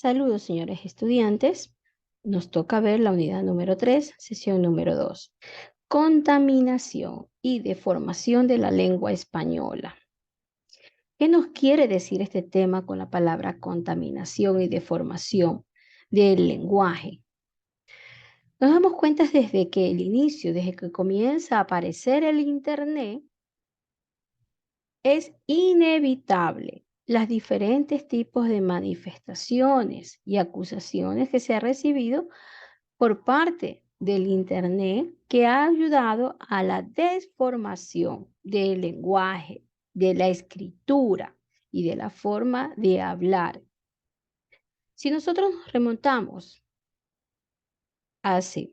Saludos, señores estudiantes. Nos toca ver la unidad número 3, sesión número 2. Contaminación y deformación de la lengua española. ¿Qué nos quiere decir este tema con la palabra contaminación y deformación del lenguaje? Nos damos cuenta desde que el inicio, desde que comienza a aparecer el Internet, es inevitable las diferentes tipos de manifestaciones y acusaciones que se ha recibido por parte del Internet que ha ayudado a la desformación del lenguaje, de la escritura y de la forma de hablar. Si nosotros nos remontamos hace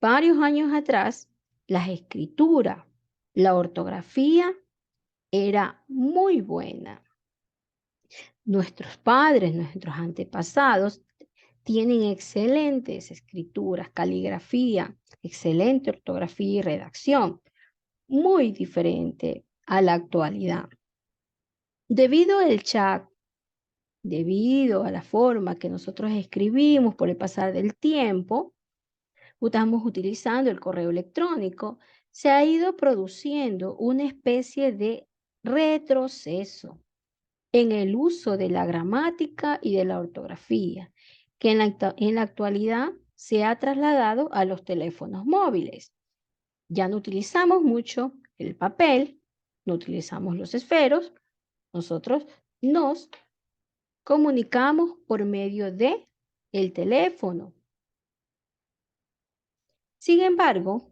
varios años atrás, la escritura, la ortografía era muy buena. Nuestros padres, nuestros antepasados tienen excelentes escrituras, caligrafía, excelente ortografía y redacción, muy diferente a la actualidad. Debido al chat, debido a la forma que nosotros escribimos por el pasar del tiempo, estamos utilizando el correo electrónico, se ha ido produciendo una especie de retroceso en el uso de la gramática y de la ortografía, que en la actualidad se ha trasladado a los teléfonos móviles. Ya no utilizamos mucho el papel, no utilizamos los esferos, nosotros nos comunicamos por medio de el teléfono. Sin embargo,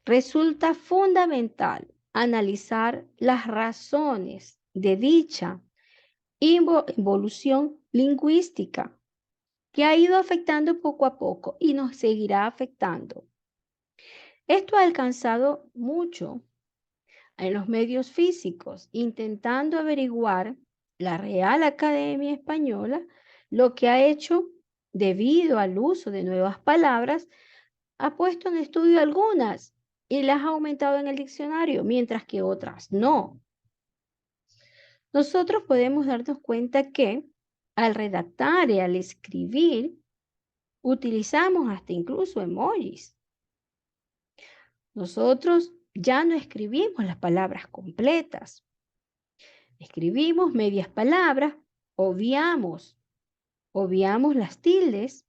resulta fundamental analizar las razones de dicha evolución lingüística que ha ido afectando poco a poco y nos seguirá afectando. Esto ha alcanzado mucho en los medios físicos, intentando averiguar la Real Academia Española, lo que ha hecho debido al uso de nuevas palabras, ha puesto en estudio algunas y las ha aumentado en el diccionario, mientras que otras no. Nosotros podemos darnos cuenta que al redactar y al escribir, utilizamos hasta incluso emojis. Nosotros ya no escribimos las palabras completas. Escribimos medias palabras, obviamos las tildes,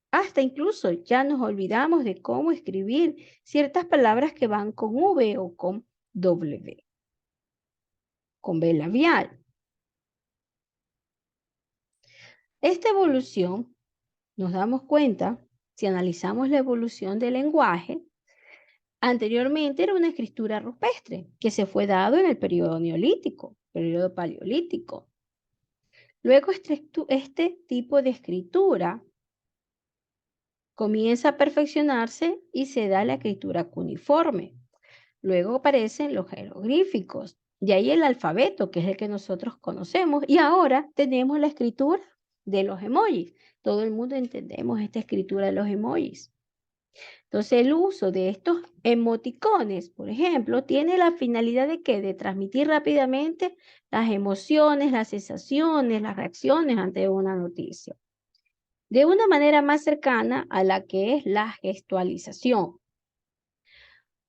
hasta incluso ya nos olvidamos de cómo escribir ciertas palabras que van con V o con W, con B labial. Esta evolución, nos damos cuenta, si analizamos la evolución del lenguaje, anteriormente era una escritura rupestre que se fue dado en el periodo neolítico, periodo paleolítico. Luego este tipo de escritura comienza a perfeccionarse y se da la escritura cuneiforme. Luego aparecen los jeroglíficos, de ahí el alfabeto, que es el que nosotros conocemos, y ahora tenemos la escritura de los emojis. Todo el mundo entendemos esta escritura de los emojis. Entonces, el uso de estos emoticones, por ejemplo, tiene la finalidad de ¿qué? De transmitir rápidamente las emociones, las sensaciones, las reacciones ante una noticia, de una manera más cercana a la que es la gestualización.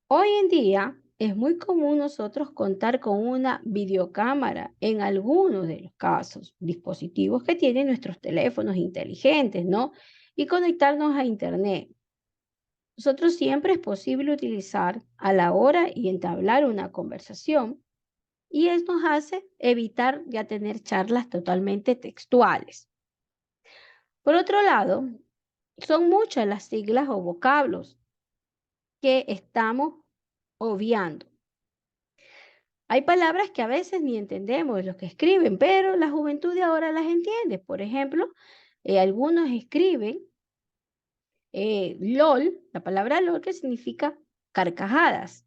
Hoy en día es muy común nosotros contar con una videocámara en algunos de los casos, dispositivos que tienen nuestros teléfonos inteligentes, ¿no? Y conectarnos a Internet. Nosotros siempre es posible utilizar a la hora y entablar una conversación y eso nos hace evitar ya tener charlas totalmente textuales. Por otro lado, son muchas las siglas o vocablos que estamos obviando. Hay palabras que a veces ni entendemos los que escriben, pero la juventud de ahora las entiende. Por ejemplo, algunos escriben LOL, la palabra LOL que significa carcajadas.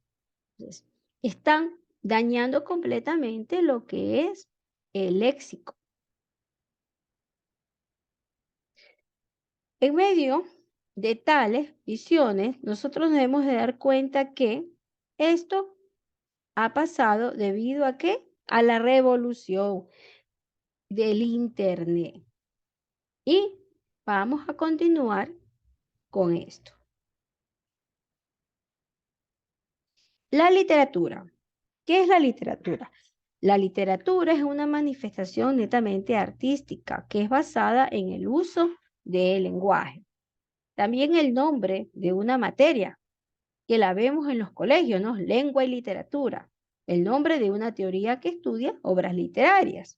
Entonces, están dañando completamente lo que es el léxico. En medio de tales visiones, nosotros debemos de dar cuenta que esto ha pasado debido a ¿qué? A la revolución del Internet. Y vamos a continuar con esto. La literatura. ¿Qué es la literatura? La literatura es una manifestación netamente artística que es basada en el uso del lenguaje. También el nombre de una materia que la vemos en los colegios, ¿no? Lengua y literatura. El nombre de una teoría que estudia obras literarias.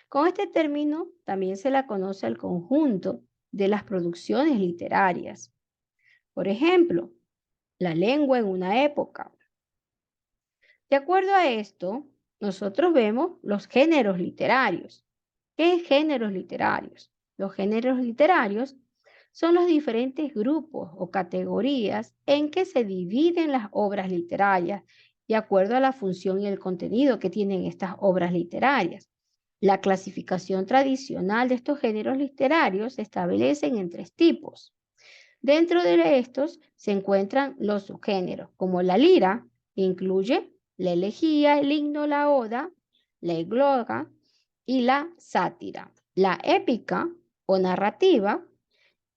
Con este término también se la conoce al conjunto de las producciones literarias. Por ejemplo, la lengua en una época. De acuerdo a esto, nosotros vemos los géneros literarios. ¿Qué géneros literarios? Los géneros literarios son los diferentes grupos o categorías en que se dividen las obras literarias de acuerdo a la función y el contenido que tienen estas obras literarias. La clasificación tradicional de estos géneros literarios se establecen en tres tipos. Dentro de estos se encuentran los subgéneros, como la lira, que incluye la elegía, el himno, la oda, la egloga y la sátira. La épica o narrativa,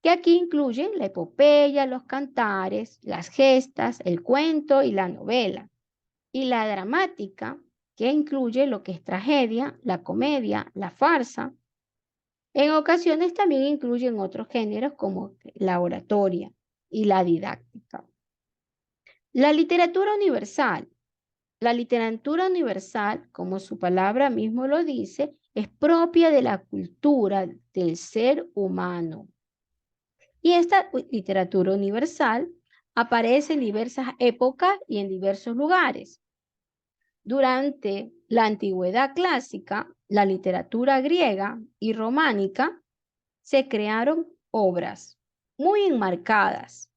que aquí incluyen la epopeya, los cantares, las gestas, el cuento y la novela. Y la dramática, que incluye lo que es tragedia, la comedia, la farsa. En ocasiones también incluyen otros géneros como la oratoria y la didáctica. La literatura universal. La literatura universal, como su palabra mismo lo dice, es propia de la cultura del ser humano. Y esta literatura universal aparece en diversas épocas y en diversos lugares. Durante la antigüedad clásica, la literatura griega y románica, se crearon obras muy enmarcadas.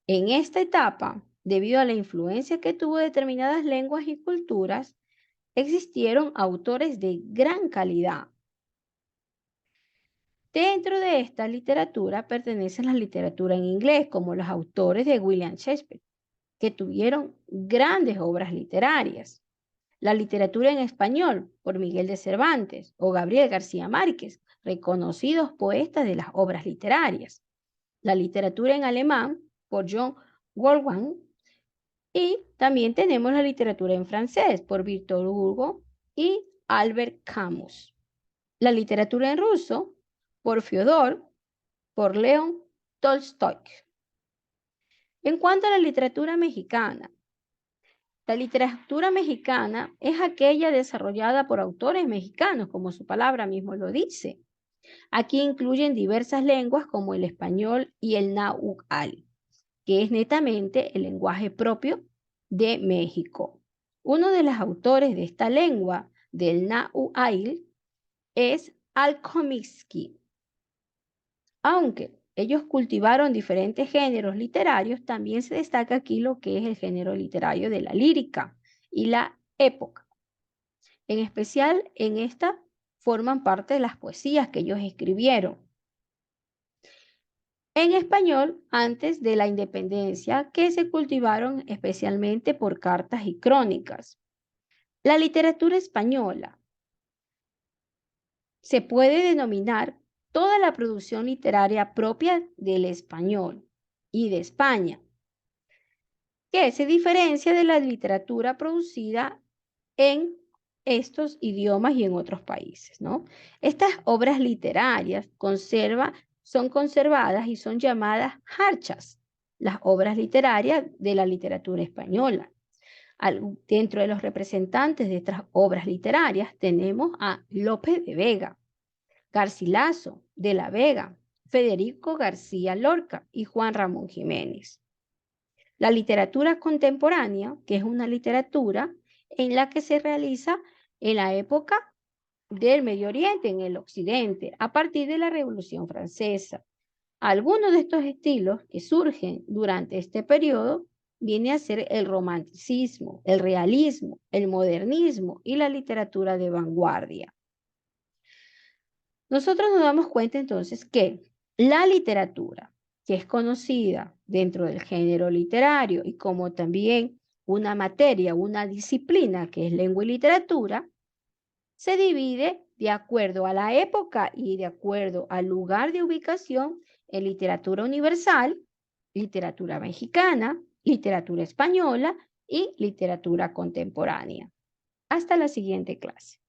En esta etapa, debido a la influencia que tuvo determinadas lenguas y culturas, existieron autores de gran calidad. Dentro de esta literatura pertenece la literatura en inglés, como los autores de William Shakespeare, que tuvieron grandes obras literarias. La literatura en español, por Miguel de Cervantes o Gabriel García Márquez, reconocidos poetas de las obras literarias. La literatura en alemán, por John Wolfgang, y también tenemos la literatura en francés, por Victor Hugo y Albert Camus. La literatura en ruso, por Fyodor, por León Tolstoy. En cuanto a la literatura mexicana es aquella desarrollada por autores mexicanos, como su palabra mismo lo dice. Aquí incluyen diversas lenguas como el español y el náhuatl, que es netamente el lenguaje propio de México. Uno de los autores de esta lengua, del náhuatl, es Alcomitzki. Aunque ellos cultivaron diferentes géneros literarios, también se destaca aquí lo que es el género literario de la lírica y la época. En especial, en esta forman parte de las poesías que ellos escribieron en español antes de la independencia, que se cultivaron especialmente por cartas y crónicas. La literatura española se puede denominar toda la producción literaria propia del español y de España, que se diferencia de la literatura producida en estos idiomas y en otros países, ¿no? Estas obras literarias son conservadas y son llamadas jarchas, las obras literarias de la literatura española. Dentro de los representantes de estas obras literarias tenemos a Lope de Vega, Garcilaso de la Vega, Federico García Lorca y Juan Ramón Jiménez. La literatura contemporánea, que es una literatura en la que se realiza en la época del Medio Oriente, en el Occidente, a partir de la Revolución Francesa. Algunos de estos estilos que surgen durante este periodo viene a ser el romanticismo, el realismo, el modernismo y la literatura de vanguardia. Nosotros nos damos cuenta entonces que la literatura, que es conocida dentro del género literario y como también una materia, una disciplina que es lengua y literatura, se divide de acuerdo a la época y de acuerdo al lugar de ubicación en literatura universal, literatura mexicana, literatura española y literatura contemporánea. Hasta la siguiente clase.